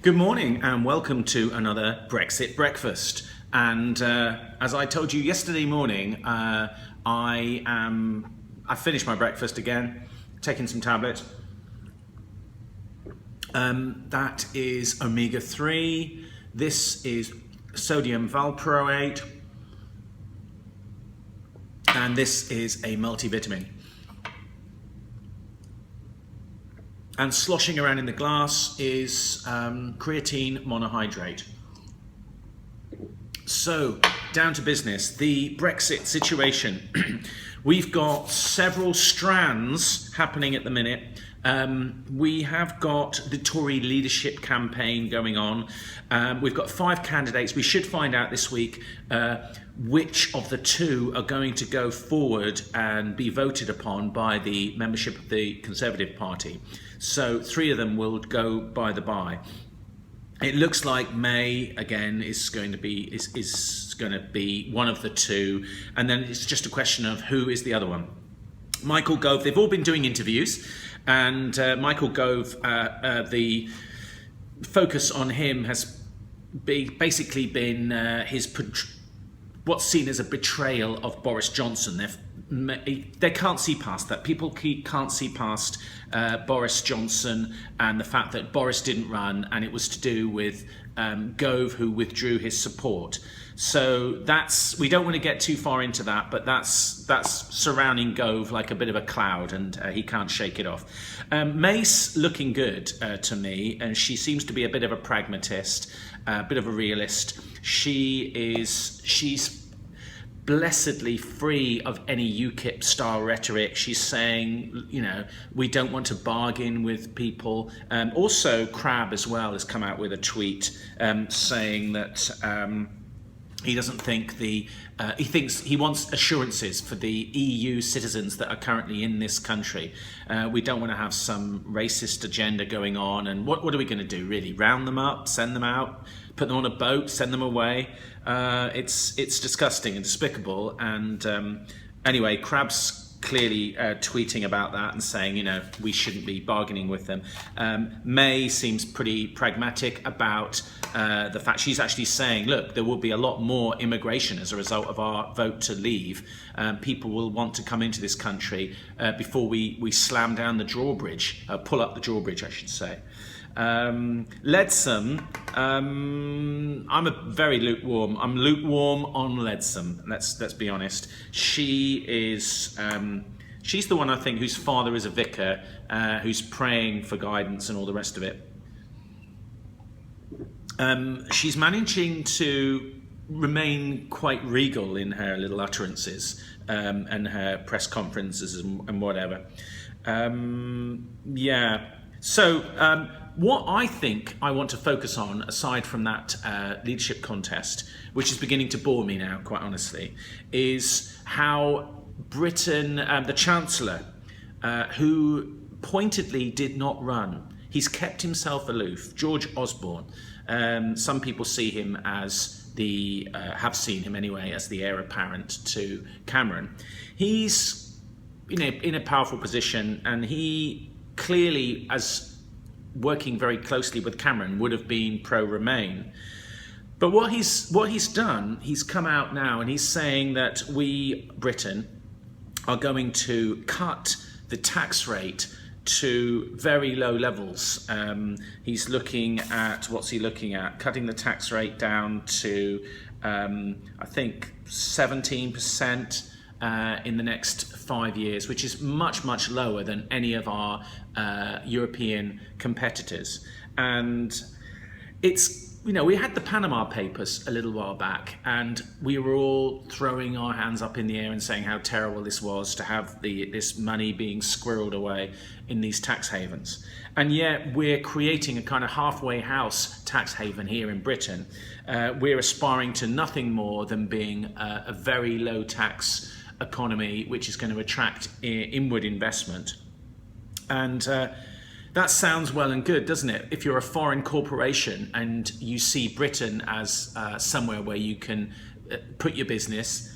Good morning and welcome to another Brexit breakfast. And as I told you yesterday morning, I finished my breakfast again, taking some tablets. That is omega-3. This is sodium valproate. And this is a multivitamin. And sloshing around in the glass is creatine monohydrate. So, down to business, the Brexit situation. We've got several strands happening at the minute. We have got the Tory leadership campaign going on. We've got 5 candidates. We should find out this week which of the 2 are going to go forward and be voted upon by the membership of the Conservative Party. So 3 of them will go by the by. It looks like May again is going to be one of the 2, and then it's just a question of who is the other one. Michael Gove. They've all been doing interviews, and Michael Gove, the focus on him has basically been what's seen as a betrayal of Boris Johnson. They can't see past that. People can't see past Boris Johnson and the fact that Boris didn't run, and it was to do with Gove, who withdrew his support. So we don't want to get too far into that, but that's surrounding Gove like a bit of a cloud, and he can't shake it off. May's looking good to me, and she seems to be a bit of a pragmatist, a bit of a realist. She's blessedly free of any UKIP style rhetoric. She's saying, we don't want to bargain with people. Also, Crabb as well has come out with a tweet saying that he doesn't think he wants assurances for the EU citizens that are currently in this country. We don't want to have some racist agenda going on. And what are we going to do, really? Round them up, send them out, put them on a boat, send them away? It's disgusting and despicable. And anyway, Crabb's clearly tweeting about that and saying, we shouldn't be bargaining with them. May seems pretty pragmatic about the fact she's actually saying, look, there will be a lot more immigration as a result of our vote to leave. People will want to come into this country before we slam down the drawbridge, pull up the drawbridge, I should say. Leadsom, I'm very lukewarm. I'm lukewarm on Leadsom. Let's be honest. She is she's the one, I think, whose father is a vicar, who's praying for guidance and all the rest of it. She's managing to remain quite regal in her little utterances and her press conferences and whatever. So what I think I want to focus on, aside from that leadership contest, which is beginning to bore me now, quite honestly, is how Britain, the Chancellor, who pointedly did not run, he's kept himself aloof, George Osborne. Some people see him as have seen him anyway, as the heir apparent to Cameron. He's in a powerful position, and he clearly, as working very closely with Cameron, would have been pro-Remain. But what he's done, he's come out now and he's saying that we, Britain, are going to cut the tax rate to very low levels. He's looking at, what's he looking at? Cutting the tax rate down to, I think, 17%. In the next 5 years, which is much, much lower than any of our European competitors. And it's, we had the Panama Papers a little while back, and we were all throwing our hands up in the air and saying how terrible this was to have this money being squirreled away in these tax havens. And yet we're creating a kind of halfway house tax haven here in Britain. We're aspiring to nothing more than being a very low tax economy, which is going to attract inward investment. And that sounds well and good, doesn't it? If you're a foreign corporation and you see Britain as somewhere where you can put your business,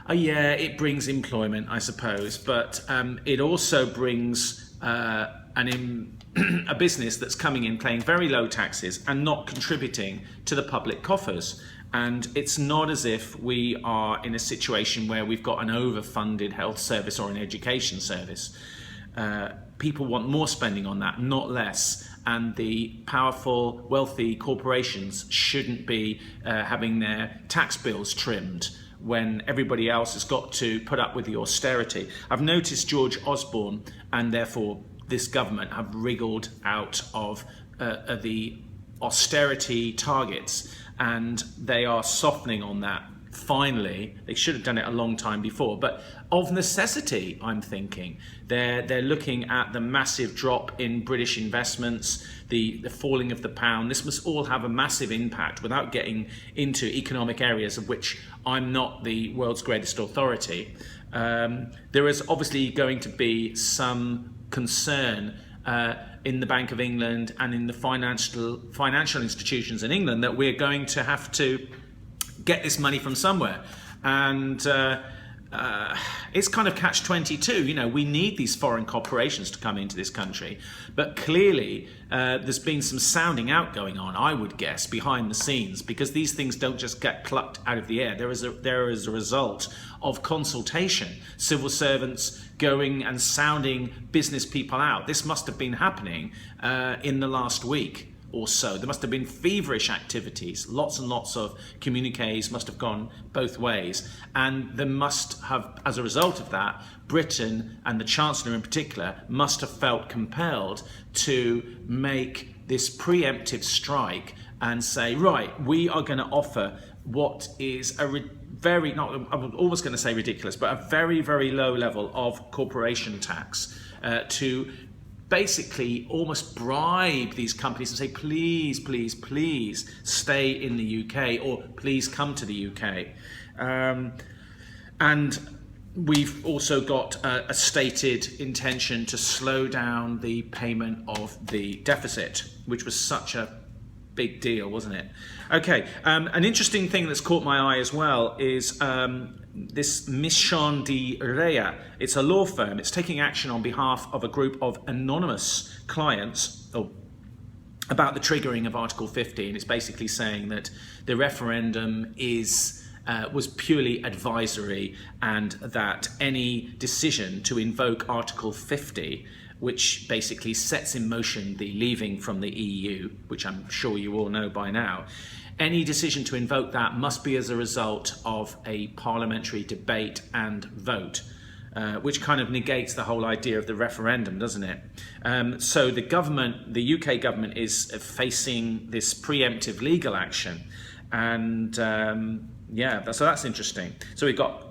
it brings employment, I suppose, but it also brings an a business that's coming in paying very low taxes and not contributing to the public coffers. And it's not as if we are in a situation where we've got an overfunded health service or an education service. People want more spending on that, not less. And the powerful, wealthy corporations shouldn't be having their tax bills trimmed when everybody else has got to put up with the austerity. I've noticed George Osborne and therefore this government have wriggled out of the austerity targets, and they are softening on that. Finally, they should have done it a long time before, but of necessity, I'm thinking. They're looking at the massive drop in British investments, the falling of the pound. This must all have a massive impact without getting into economic areas of which I'm not the world's greatest authority. There is obviously going to be some concern in the Bank of England and in the financial institutions in England that we're going to have to get this money from somewhere, and it's kind of catch-22. You know, we need these foreign corporations to come into this country, but clearly there's been some sounding out going on, I would guess, behind the scenes, because these things don't just get plucked out of the air. There is a result of consultation, civil servants going and sounding business people out. This must have been happening in the last week or so. There must have been feverish activities. Lots and lots of communiques must have gone both ways. And there must have, as a result of that, Britain, and the Chancellor in particular, must have felt compelled to make this preemptive strike and say, right, we are going to offer what is a very, not, I'm almost going to say ridiculous, but a very, very low level of corporation tax to basically almost bribe these companies and say, please, please, please stay in the UK, or please come to the UK. And we've also got a stated intention to slow down the payment of the deficit, which was such a big deal, wasn't it? Okay, an interesting thing that's caught my eye as well is this Mission de Rea. It's a law firm. It's taking action on behalf of a group of anonymous clients about the triggering of Article 50, and it's basically saying that the referendum was purely advisory, and that any decision to invoke Article 50, which basically sets in motion the leaving from the EU, which I'm sure you all know by now, any decision to invoke that must be as a result of a parliamentary debate and vote, which kind of negates the whole idea of the referendum, doesn't it? So the government, the UK government, is facing this preemptive legal action. And yeah, so that's interesting. So we've got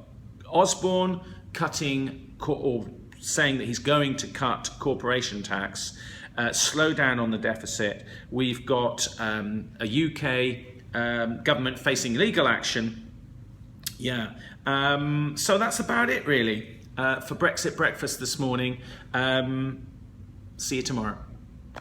Osborne cutting, or saying that he's going to cut corporation tax, slow down on the deficit. We've got a UK government facing legal action. Yeah, so that's about it really for Brexit Breakfast this morning. See you tomorrow.